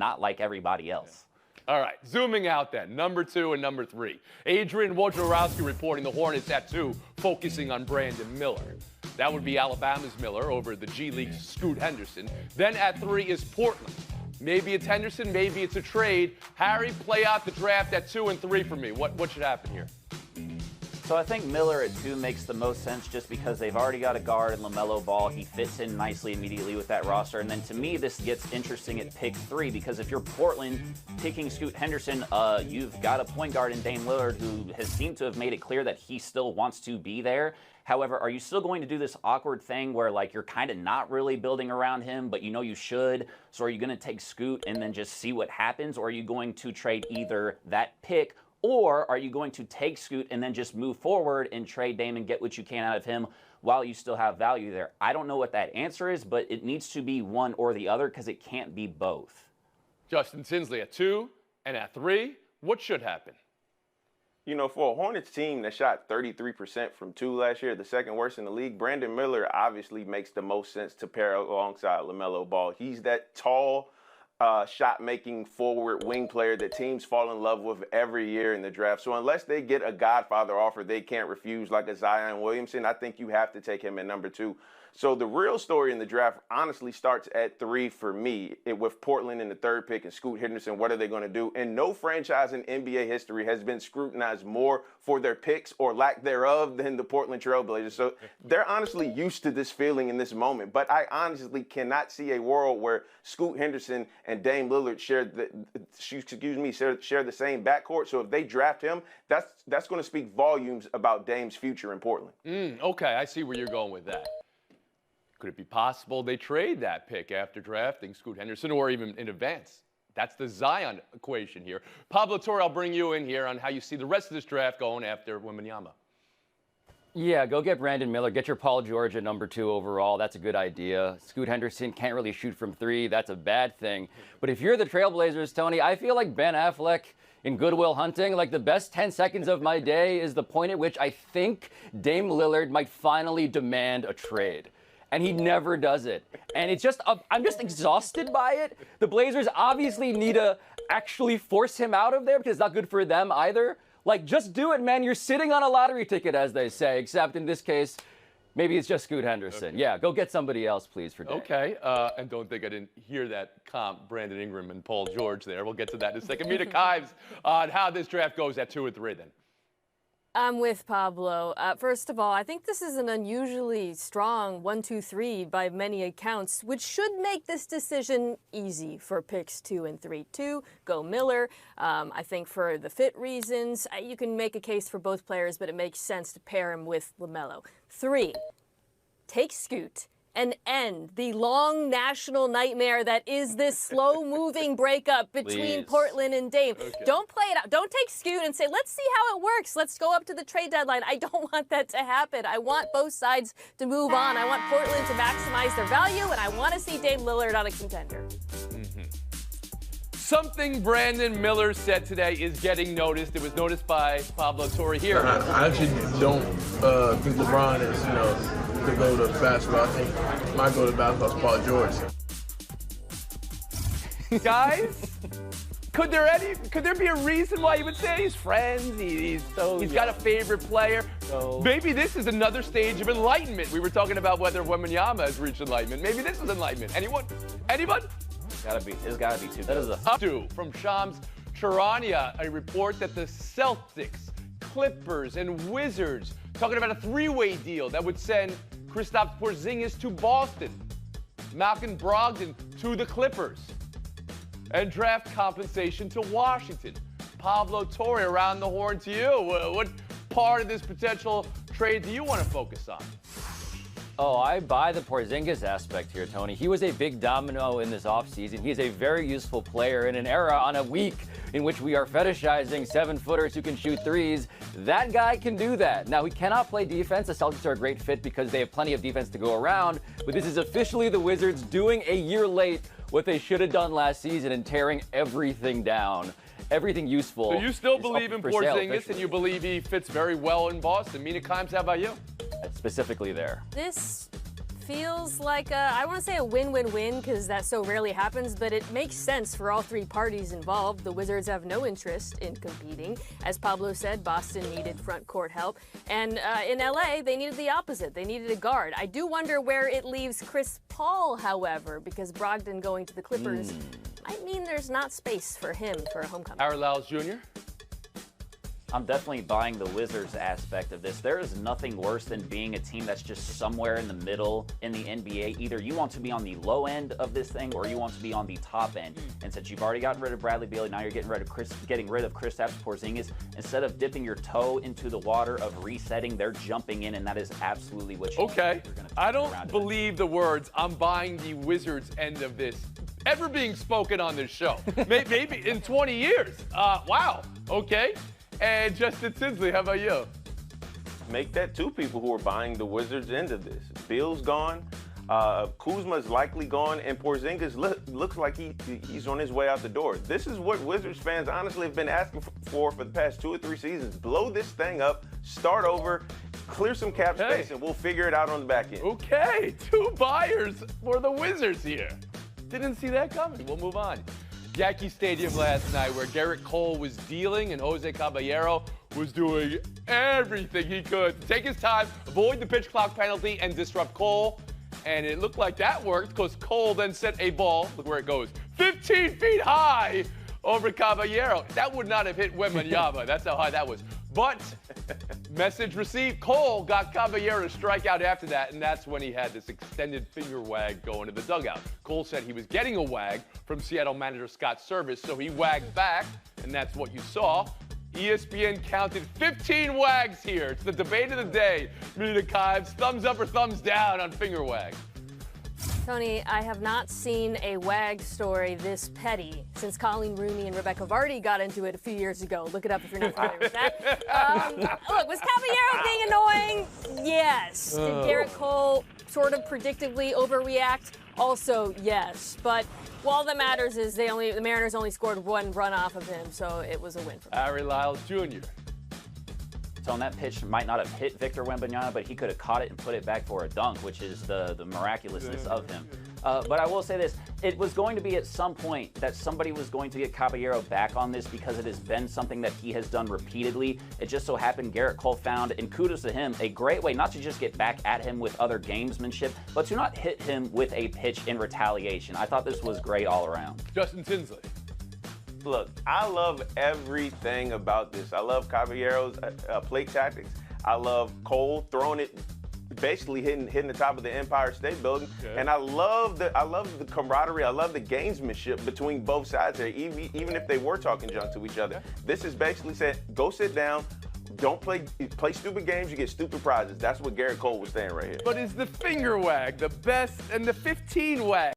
not like everybody else. All right, zooming out then, number 2 and number 3. Adrian Wojnarowski reporting the Hornets at 2, focusing on Brandon Miller. That would be Alabama's Miller over the G League's Scoot Henderson. Then at 3 is Portland. Maybe it's Henderson, maybe it's a trade. Harry, play out the draft at 2 and 3 for me. What should happen here? So I think Miller at 2 makes the most sense just because they've already got a guard in LaMelo Ball. He fits in nicely immediately with that roster. And then to me, this gets interesting at pick 3 because if you're Portland picking Scoot Henderson, you've got a point guard in Dame Lillard who has seemed to have made it clear that he still wants to be there. However, are you still going to do this awkward thing where like you're kind of not really building around him, but you know you should? So are you going to take Scoot and then just see what happens? Or are you going to trade either that pick, or are you going to take Scoot and then just move forward and trade Dame and get what you can out of him while you still have value there? I don't know what that answer is, but it needs to be one or the other because it can't be both. Justin Tinsley at 2 and at 3, what should happen? You know, for a Hornets team that shot 33% from 2 last year, the second worst in the league, Brandon Miller obviously makes the most sense to pair alongside LaMelo Ball. He's that tall, shot-making forward wing player that teams fall in love with every year in the draft. So unless they get a Godfather offer they can't refuse, like a Zion Williamson, I think you have to take him at number 2. So the real story in the draft honestly starts at 3 for me, with Portland in the 3rd pick and Scoot Henderson. What are they going to do? And no franchise in NBA history has been scrutinized more for their picks or lack thereof than the Portland Trail Blazers. So they're honestly used to this feeling in this moment. But I honestly cannot see a world where Scoot Henderson and Dame Lillard share the same backcourt. So if they draft him, that's going to speak volumes about Dame's future in Portland. Okay, I see where you're going with that. Could it be possible they trade that pick after drafting Scoot Henderson or even in advance? That's the Zion equation here. Pablo Torre, I'll bring you in here on how you see the rest of this draft going after Wembanyama. Yeah, go get Brandon Miller. Get your Paul George at number 2 overall. That's a good idea. Scoot Henderson can't really shoot from 3. That's a bad thing. But if you're the Trailblazers, Tony, I feel like Ben Affleck in Good Will Hunting, like the best 10 seconds of my day is the point at which I think Dame Lillard might finally demand a trade. And he never does it. And it's just, I'm just exhausted by it. The Blazers obviously need to actually force him out of there because it's not good for them either. Like, just do it, man. You're sitting on a lottery ticket, as they say, except in this case, maybe it's just Scoot Henderson. Okay. Yeah, go get somebody else, please, for Dame. Okay, and don't think I didn't hear that comp, Brandon Ingram and Paul George there. We'll get to that in a second. Mina Kimes on how this draft goes at 2 and 3 then. I'm with Pablo. First of all, I think this is an unusually strong 1, 2, 3 by many accounts, which should make this decision easy for picks 2 and 3. 2, go Miller. I think for the fit reasons, you can make a case for both players, but it makes sense to pair him with LaMelo. 3, take Scoot and end the long national nightmare that is this slow-moving breakup between Portland and Dame. Okay. Don't play it out. Don't take Scoot and say, let's see how it works. Let's go up to the trade deadline. I don't want that to happen. I want both sides to move on. I want Portland to maximize their value, and I want to see Dame Lillard on a contender. Something Brandon Miller said today is getting noticed. It was noticed by Pablo Torre here. I actually don't think LeBron is, the go to basketball. I think my go to basketball is Paul George. Guys, could there be a reason why you would say he's friends? He's got a favorite player. Maybe this is another stage of enlightenment. We were talking about whether Wembanyama has reached enlightenment. Maybe this is enlightenment. Anyone? It's gotta be 2. That is a up-to from Shams Charania, a report that the Celtics, Clippers, and Wizards talking about a 3-way deal that would send Kristaps Porzingis to Boston, Malcolm Brogdon to the Clippers, and draft compensation to Washington. Pablo Torre, around the horn to you. What part of this potential trade do you want to focus on? Oh, I buy the Porzingis aspect here, Tony. He was a big domino in this offseason. He's a very useful player in an era on a week in which we are fetishizing 7-footers who can shoot threes. That guy can do that. Now, he cannot play defense. The Celtics are a great fit because they have plenty of defense to go around. But this is officially the Wizards doing a year late what they should have done last season and tearing everything down. Everything useful. So you still believe in Porzingis and you believe he fits very well in Boston. Mina Kimes, how about you? Specifically there. This feels like I want to say a win-win-win because that so rarely happens, but it makes sense for all three parties involved. The Wizards have no interest in competing. As Pablo said, Boston needed front court help. And in LA, they needed the opposite. They needed a guard. I do wonder where it leaves Chris Paul, however, because Brogdon going to the Clippers might mean there's not space for him for a homecoming. Harry Lyles Jr.? I'm definitely buying the Wizards aspect of this. There is nothing worse than being a team that's just somewhere in the middle in the NBA. Either you want to be on the low end of this thing or you want to be on the top end. And since you've already gotten rid of Bradley Beal, now you're getting rid of Kristaps Porzingis. Instead of dipping your toe into the water of resetting, they're jumping in, and that is absolutely what you Okay. you're gonna I don't believe the words "I'm buying the Wizards" end of this ever being spoken on this show. Maybe in 20 years. Wow. Okay. And Justin Tinsley, how about you? Make that two people who are buying the Wizards end of this. Beal's gone. Kuzma's likely gone, and Porzingis looks like he's on his way out the door. This is what Wizards fans honestly have been asking for the past 2 or 3 seasons. Blow this thing up, start over, clear some cap space, and we'll figure it out on the back end. Okay, 2 buyers for the Wizards here. Didn't see that coming. We'll move on. Yankee Stadium last night, where Garrett Cole was dealing and Jose Caballero was doing everything he could to take his time, avoid the pitch clock penalty, and disrupt Cole. And it looked like that worked because Cole then sent a ball, look where it goes, 15 feet high over Caballero. That would not have hit Wembanyama. That's how high that was. But message received, Cole got Caballero to strike out after that, and that's when he had this extended finger wag going to the dugout. Cole said he was getting a wag from Seattle manager Scott Service, so he wagged back, and that's what you saw. ESPN counted 15 wags here. It's the debate of the day. Mina Kimes, thumbs up or thumbs down on finger wag? Tony, I have not seen a wag story this petty since Colleen Rooney and Rebecca Vardy got into it a few years ago. Look it up if you're not familiar with that. Look, was Caballero being annoying? Yes. Did Garrett Cole sort of predictably overreact? Also, yes. But all that matters is the Mariners only scored 1 run off of him, so it was a win for them. Harry Lyles Jr. So on that pitch might not have hit Victor Wembanyama, but he could have caught it and put it back for a dunk, which is the miraculousness of him. But I will say this, it was going to be at some point that somebody was going to get Caballero back on this because it has been something that he has done repeatedly. It just so happened Garrett Cole found, and kudos to him, a great way not to just get back at him with other gamesmanship, but to not hit him with a pitch in retaliation. I thought this was great all around. Justin Tinsley. Look, I love everything about this. I love Caballero's plate tactics. I love Cole throwing it, basically hitting the top of the Empire State Building. Okay. And I love the camaraderie. I love the gamesmanship between both sides there, even if they were talking junk to each other. Okay. This is basically saying, go sit down. Don't play stupid games, you get stupid prizes. That's what Garrett Cole was saying right here. But is the finger wag the best and the 15 wag?